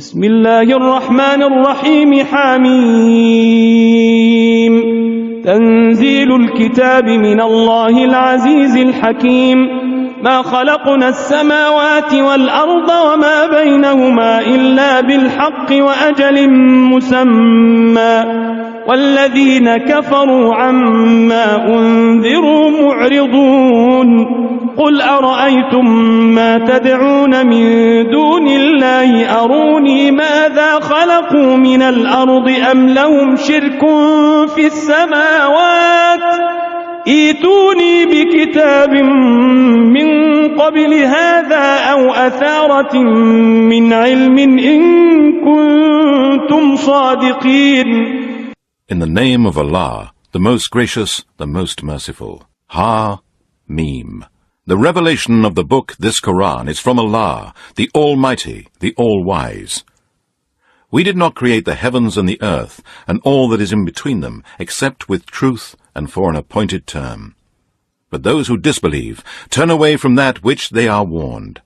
بسم الله الرحمن الرحيم حميم تنزيل الكتاب من الله العزيز الحكيم ما خلقنا السماوات والأرض وما بينهما إلا بالحق وأجل مسمى والذين كفروا عما أنذروا معرضون قل أرأيتم ما تدعون من دون الله أروني ماذا خلقوا من الأرض أم لهم شرك في السماوات ائتوني بكتاب من قبل هذا أو أثارة من علم إن كنتم صادقين. In the name of Allah, the most gracious, the most merciful. Ha-Mim. The revelation of the book, this Quran, is from Allah, the Almighty, the All-Wise. We did not create the heavens and the earth, and all that is in between them, except with truth and for an appointed term. But those who disbelieve turn away from that which they are warned.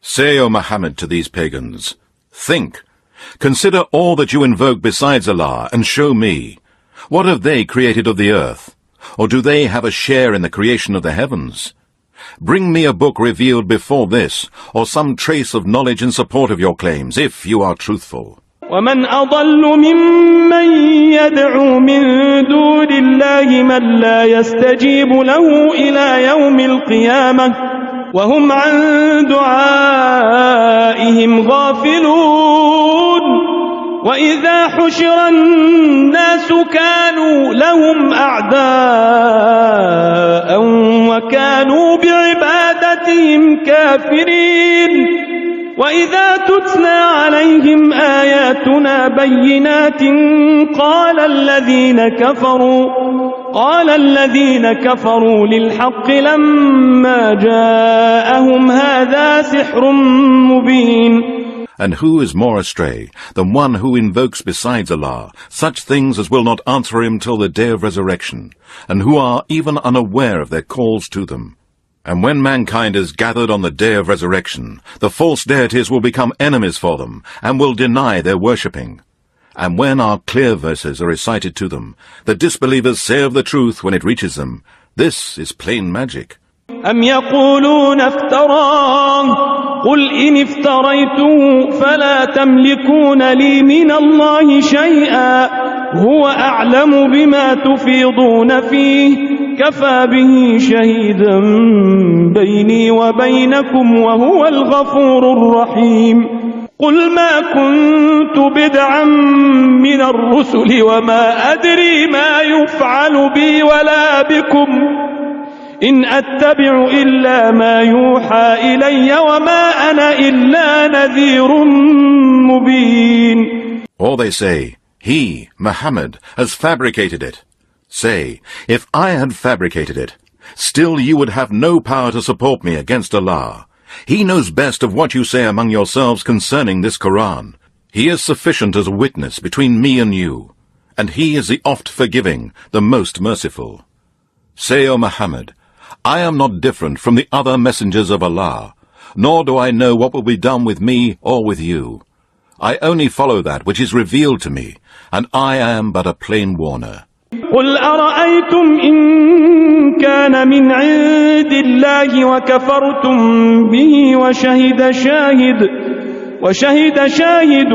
Say, O Muhammad, to these pagans, think, consider all that you invoke besides Allah, and show me. What have they created of the earth? Or do they have a share in the creation of the heavens? Bring me a book revealed before this, or some trace of knowledge in support of your claims, if you are truthful. ومن أضل ممن يدعو من دون الله من لا يستجيب له إلى يوم القيامة وهم عن دعائهم غافلون وإذا حشر الناس كانوا لهم أعداء وكانوا بعبادتهم كافرين وإذا تتلى عليهم آياتنا بينات قال الذين كفروا للحق لما جاءهم هذا سحر مبين. And who is more astray than one who invokes besides Allah such things as will not answer him till the day of resurrection, and who are even unaware of their calls to them? And when mankind is gathered on the day of resurrection, the false deities will become enemies for them, and will deny their worshipping. And when our clear verses are recited to them, the disbelievers say of the truth when it reaches them, this is plain magic. أم يقولون افتراه قل إن افتريته فلا تملكون لي من الله شيئا هو أعلم بما تفيضون فيه كفى به شهيدا بيني وبينكم وهو الغفور الرحيم قل ما كنت بدعا من الرسل وما أدري ما يفعل بي ولا بكم إن أتبع إلا ما يوحى إلي وما أنا إلا نذير مبين. Or they say, he, Muhammad, has fabricated it. Say, if I had fabricated it, still you would have no power to support me against Allah. He knows best of what you say among yourselves concerning this Quran. He is sufficient as a witness between me and you, and he is the oft-forgiving, the most merciful. Say, O Muhammad, I am not different from the other messengers of Allah, nor do I know what will be done with me or with you. I only follow that which is revealed to me, and I am but a plain warner. قل أرأيتم إن كان من عند الله وكفرتم به وشهد شاهد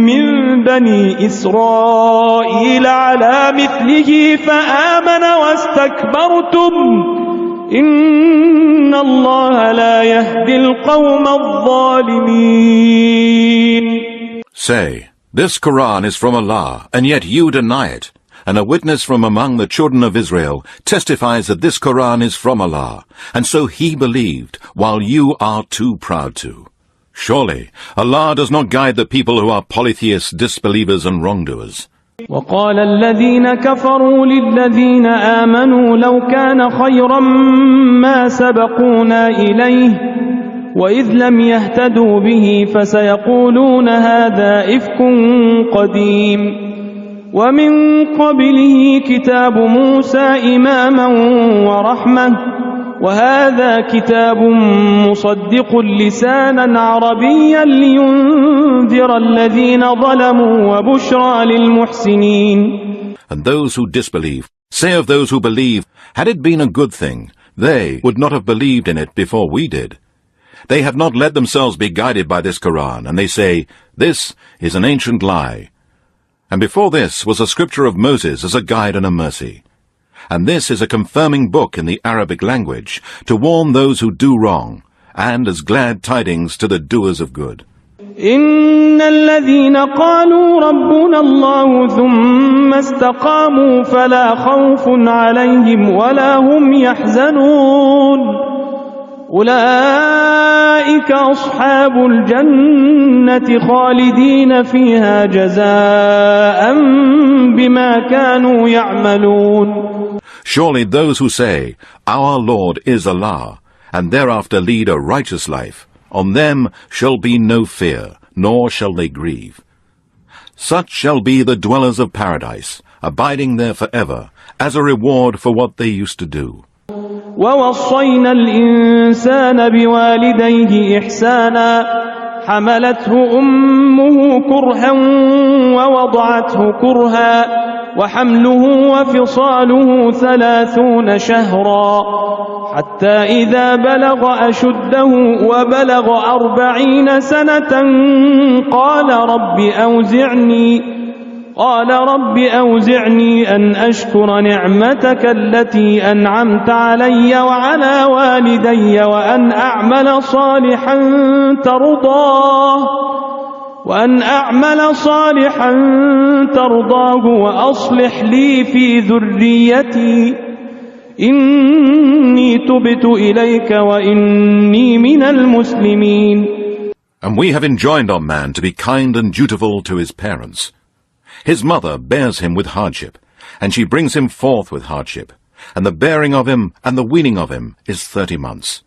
من بني إسرائيل على مثله فآمن واستكبرتم إن الله لا يهدي القوم الظالمين. Say, this Quran is from Allah, and yet you deny it. And a witness from among the children of Israel testifies that this Quran is from Allah, and so he believed, while you are too proud to. Surely, Allah does not guide the people who are polytheists, disbelievers and wrongdoers. وقال الذين كفروا للذين آمنوا لو كان خيرا ما سبقونا إليه وإذ لم يهتدوا به فسيقولون هذا إفك قديم ومن قبله كتاب موسى إماما ورحمة وهذا كتاب مصدق لسانا عربيا لينذر الذين ظلموا وبشرى للمحسنين. And those who disbelieve, say of those who believe, had it been a good thing, they would not have believed in it before we did. They have not let themselves be guided by this Quran, and they say, this is an ancient lie. And before this was a scripture of Moses as a guide and a mercy. And this is a confirming book in the Arabic language to warn those who do wrong, and as glad tidings to the doers of good. إن الذين قالوا ربنا الله ثم استقاموا فلا خوف عليهم ولا هم يحزنون أولئك أصحاب الجنة خالدين فيها جزاء بما كانوا يعملون. Surely those who say, Our Lord is Allah, and thereafter lead a righteous life, on them shall be no fear, nor shall they grieve. Such shall be the dwellers of paradise, abiding there forever, as a reward for what they used to do. ووصينا الإنسان بوالديه إحسانا حملته أمه كرها ووضعته كرها وحمله وفصاله 30 شهرا حتى إذا بلغ أشده وبلغ 40 سنة قال رب أوزعني أن أشكر نعمتك التي أنعمت علي وعلى والدي وأن أعمل صالحا ترضاه وأصلح لي في ذريتي إني تبت إليك وإني من المسلمين. And we have enjoined on man to be kind and dutiful to his parents. His mother bears him with hardship, and she brings him forth with hardship, and the bearing of him and the weaning of him is 30 months.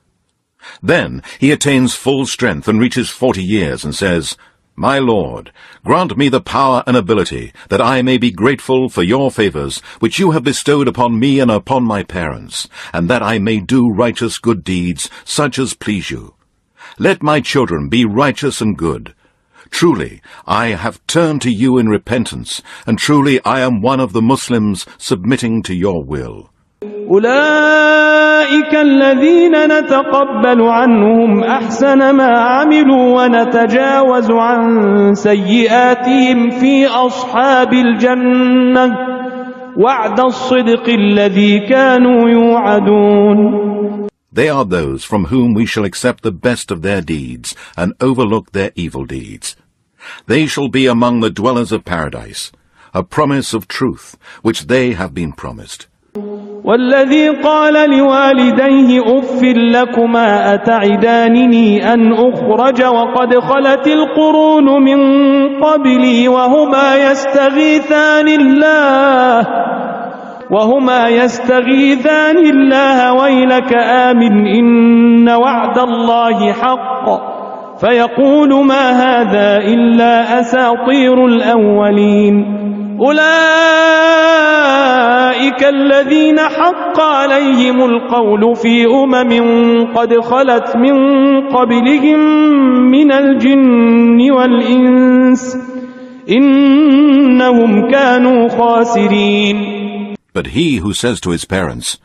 Then he attains full strength and reaches 40 years and says, My Lord, grant me the power and ability that I may be grateful for your favors which you have bestowed upon me and upon my parents, and that I may do righteous good deeds such as please you. Let my children be righteous and good. Truly, I have turned to you in repentance, and truly I am one of the Muslims submitting to your will. أولئك الذين نتقبل عنهم أحسن ما عملوا ونتجاوز عن سيئاتهم في أصحاب الجنة وعد الصدق الذي كانوا يوعدون. They are those from whom we shall accept the best of their deeds and overlook their evil deeds. They shall be among the dwellers of paradise, a promise of truth which they have been promised. والذي قال لوالديه أف لكما أتعدانني أن أخرج وقد خلت القرون من قبلي وهما يستغيثان الله ويلك آمن إن وعد الله حق فيقول ما هذا إلا أساطير الأولين. أولئك الذين حق عليهم القول في قد خلت من قبلهم من الجن والإنس إنهم كانوا خاسرين. But he who says to his parents,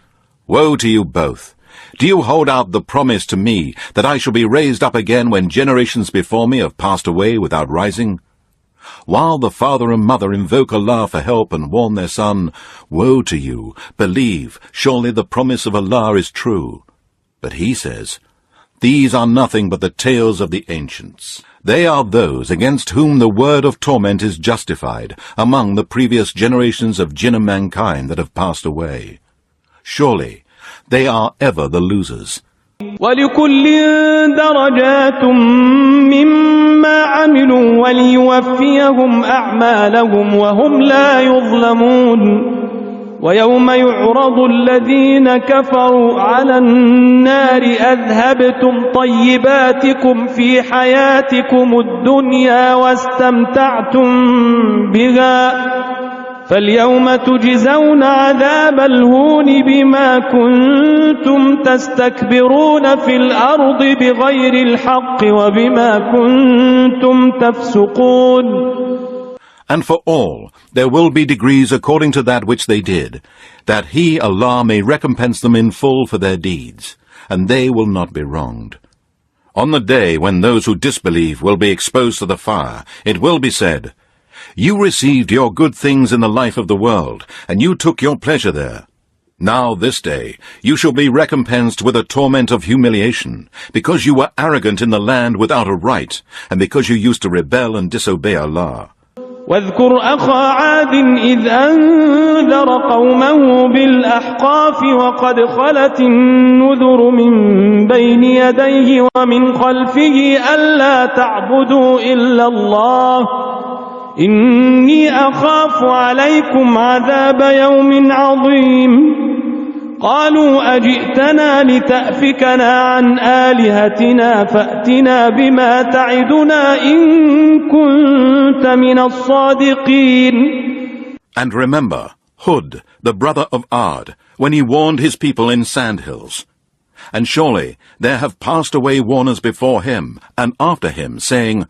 Woe to you both! Do you hold out the promise to me that I shall be raised up again when generations before me have passed away without rising? While the father and mother invoke Allah for help and warn their son, Woe to you! Believe, surely the promise of Allah is true. But he says, These are nothing but the tales of the ancients. They are those against whom the word of torment is justified among the previous generations of jinn and mankind that have passed away. Surely, they are ever the losers. وَلِكُلٍّ دَرَجَاتٌ مِّمَّا عَمِلُوا وَلِيُوَفِّيَهُمْ أَعْمَالَهُمْ وَهُمْ لَا يُظْلَمُونَ وَيَوْمَ يُعْرَضُ الَّذِينَ كَفَرُوا عَلَى النَّارِ أَذْهَبْتُمْ طَيِّبَاتِكُمْ فِي حَيَاتِكُمُ الدُّنْيَا فاليوم تجزون عذاب الهون بما كنتم تستكبرون في الأرض بغير الحق وبما كنتم تفسقون. And for all there will be degrees according to that which they did, that He, Allah, may recompense them in full for their deeds, and they will not be wronged. On the day when those who disbelieve will be exposed to the fire, it will be said, "You received your good things in the life of the world, and you took your pleasure there. Now this day you shall be recompensed with a torment of humiliation, because you were arrogant in the land without a right, and because you used to rebel and disobey Allah." واذكر أخا عاد إذ أنذر قومه بالأحقاف وقد خلت النذر من بين يديه ومن خلفه ألا تعبدوا إلا الله إني أخاف عليكم عذاب يوم عظيم. قالوا أجئتنا لتأفكنا عن آلهتنا فأتنا بما تعدنا إن كنت من الصادقين. And remember Hud, the brother of Ad, when he warned his people in sandhills. And surely there have passed away warners before him and after him, saying,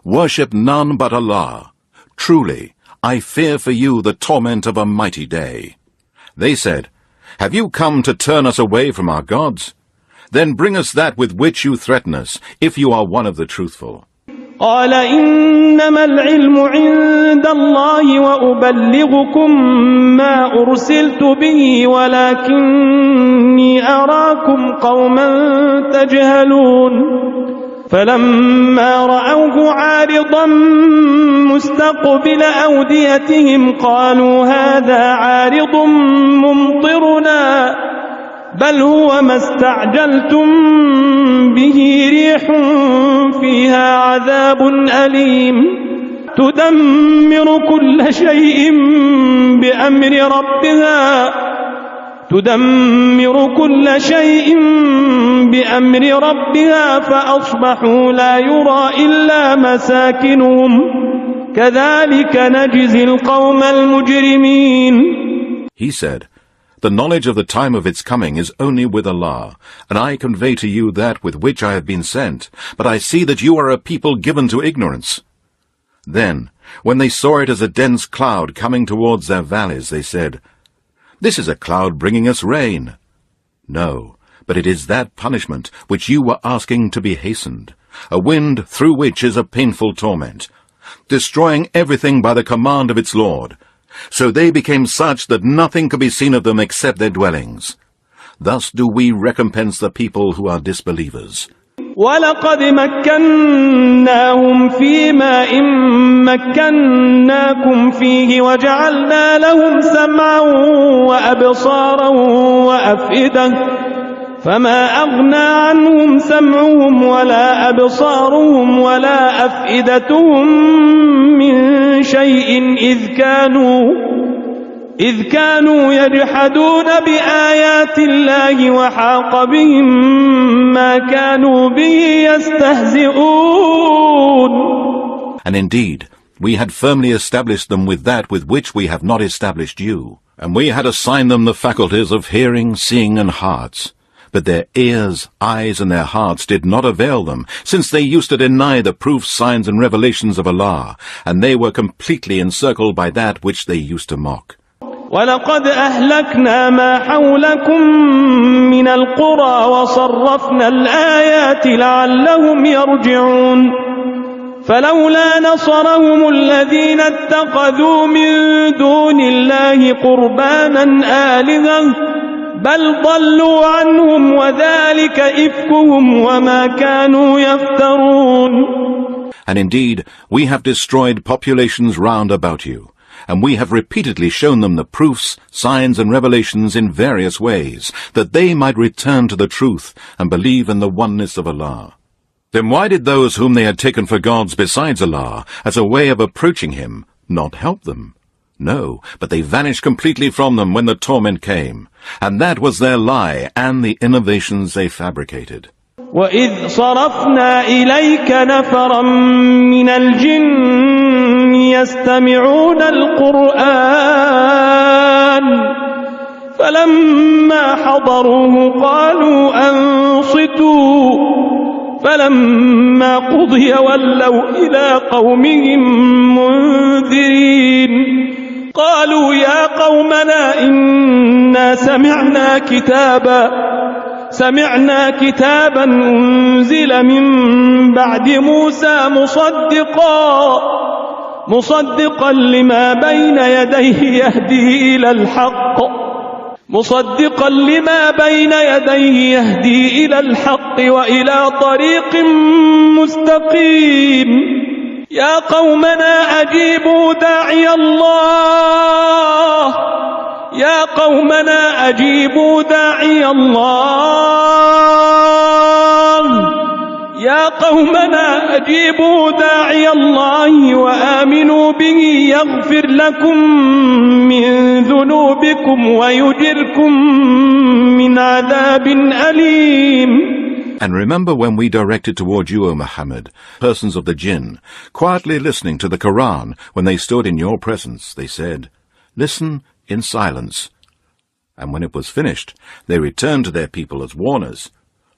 "Worship none but Allah. Truly, I fear for you the torment of a mighty day." They said, "Have you come to turn us away from our gods? Then bring us that with which you threaten us, if you are one of the truthful." قال إنما العلم عند الله وأبلغكم ما أرسلت به ولكني أراكم قوما تجهلون. فلما رأوه عارضا مستقبل أوديتهم قالوا هذا عارض ممطرنا بل هو ما استعجلتم به ريح فيها عذاب أليم تدمر كل شيء بأمر ربها فأصبحوا لا يرى إلا مساكنهم كذلك نجزي القوم المجرمين. He said, "The knowledge of the time of its coming is only with Allah, and I convey to you that with which I have been sent, but I see that you are a people given to ignorance." Then, when they saw it as a dense cloud coming towards their valleys, they said, "This is a cloud bringing us rain." No, but it is that punishment which you were asking to be hastened, a wind through which is a painful torment, destroying everything by the command of its Lord. So they became such that nothing could be seen of them except their dwellings. Thus do we recompense the people who are disbelievers. وَلَقَدْ مَكَّنَّاهُمْ فِي مَاءٍ مَكَّنَّاكُمْ فِيهِ وَجَعَلْنَا لَهُمْ سَمْعًا وَأَبْصَارًا وَأَفْئِدَةً فما أغنى عنهم سمعهم ولا أبصارهم ولا أفئدتهم من شيء إذ كانوا يجحدون بآيات الله وحاق بهم ما كانوا به يستهزئون. And indeed, we had firmly established them with that with which we have not established you, and we had assigned them the faculties of hearing, seeing, and hearts. But their ears, eyes, and their hearts did not avail them, since they used to deny the proofs, signs, and revelations of Allah, and they were completely encircled by that which they used to mock. وَلَقَدْ أَهْلَكْنَا مَا حَوْلَكُمْ مِنَ الْقُرَى وَصَرَّفْنَا الْآيَاتِ لَعَلَّهُمْ يَرْجِعُونَ فلولا نصرهم الذين اتخذوا من دون الله قربانا آلهة بل ضلوا عنهم وذلك إفكهم وما كانوا يفترون. And indeed, we have destroyed populations round about you, and we have repeatedly shown them the proofs, signs, and revelations in various ways, that they might return to the truth and believe in the oneness of Allah. Then why did those whom they had taken for gods besides Allah, as a way of approaching Him, not help them? No, but they vanished completely from them when the torment came, and that was their lie and the innovations they fabricated. وَإِذْ صَرَفْنَا إِلَيْكَ نَفَرًا مِنَ الْجِنِّ يستمعون القرآن فلما حضروه قالوا أنصتوا فلما قضي ولوا إلى قومهم منذرين قالوا يا قومنا إنا سمعنا كتابا أنزل من بعد موسى مصدقا لما بين يديه يهدي إلى الحق وإلى طريق مستقيم يا قومنا أجيبوا داعي الله وآمنوا به يغفر لكم من ذنوبكم ويجركم من عذاب أليم. And remember when we directed toward you, O Muhammad, persons of the jinn, quietly listening to the Quran when they stood in your presence, they said, "Listen in silence." And when it was finished, they returned to their people as warners.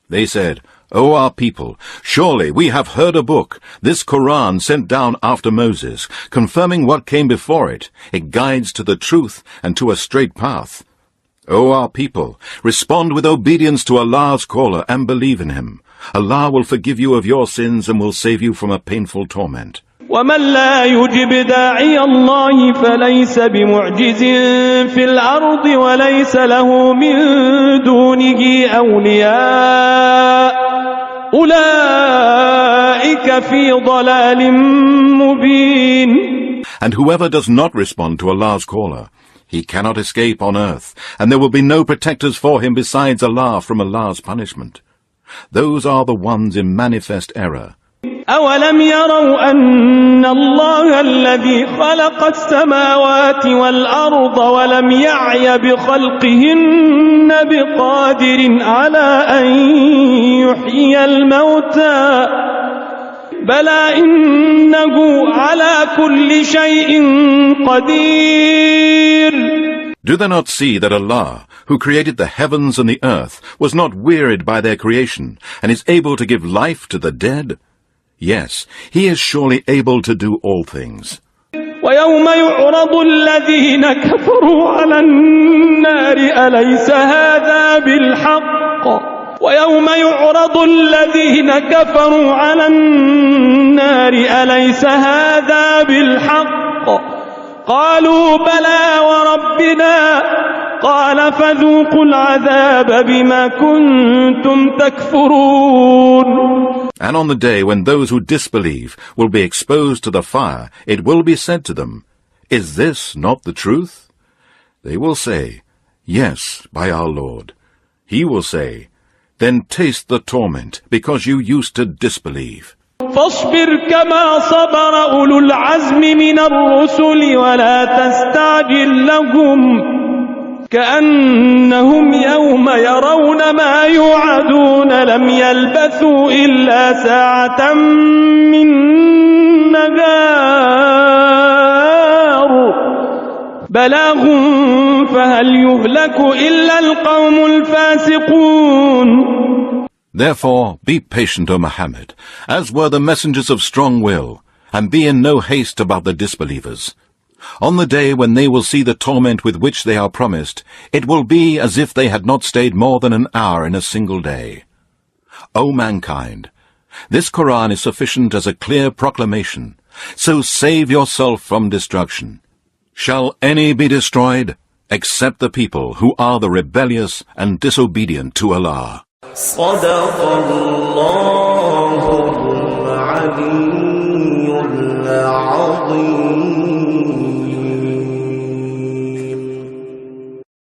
They said, "O our people, surely we have heard a book, this Quran sent down after Moses, confirming what came before it. It guides to the truth and to a straight path. O our people, respond with obedience to Allah's caller and believe in him. Allah will forgive you of your sins and will save you from a painful torment." ومن لا يجب داعي الله فليس بمعجز في الأرض وليس له من دونه أولياء أولئك في ضلال مبين. And whoever does not respond to Allah's caller, he cannot escape on earth, and there will be no protectors for him besides Allah from Allah's punishment. Those are the ones in manifest error. أولم يروا أن الله الذي خلق السماوات والأرض ولم يعي بخلقهن بقادر على أن يحيي الموتى بلى إنه على كل شيء قدير. Do they not see that Allah, who created the heavens and the earth, was not wearied by their creation, and is able to give life to the dead? Yes, he is surely able to do all things. ويوم يعرض الذين كفروا على النار أليس هذا بالحق ويوم يعرض الذين كفروا على النار أليس هذا بالحق قالوا بلى وربنا قال فذوقوا العذاب بما كنتم تكفرون. And on the day when those who disbelieve will be exposed to the fire, it will be said to them, "Is this not the truth?" They will say, "Yes, by our Lord." He will say, "Then taste the torment, because you used to disbelieve." فاصبر كما صبر أولو العزم من الرسل ولا تستعجل لهم كأنهم يوم يرون ما يوعدون لم يلبثوا إلا ساعة من نهار بلاغ فهل يهلك إلا القوم الفاسقون. Therefore, be patient, O Muhammad, as were the messengers of strong will, and be in no haste about the disbelievers. On the day when they will see the torment with which they are promised, it will be as if they had not stayed more than an hour in a single day. O mankind, this Quran is sufficient as a clear proclamation, so save yourself from destruction. Shall any be destroyed, except the people who are the rebellious and disobedient to Allah? صدق الله العلي العظيم.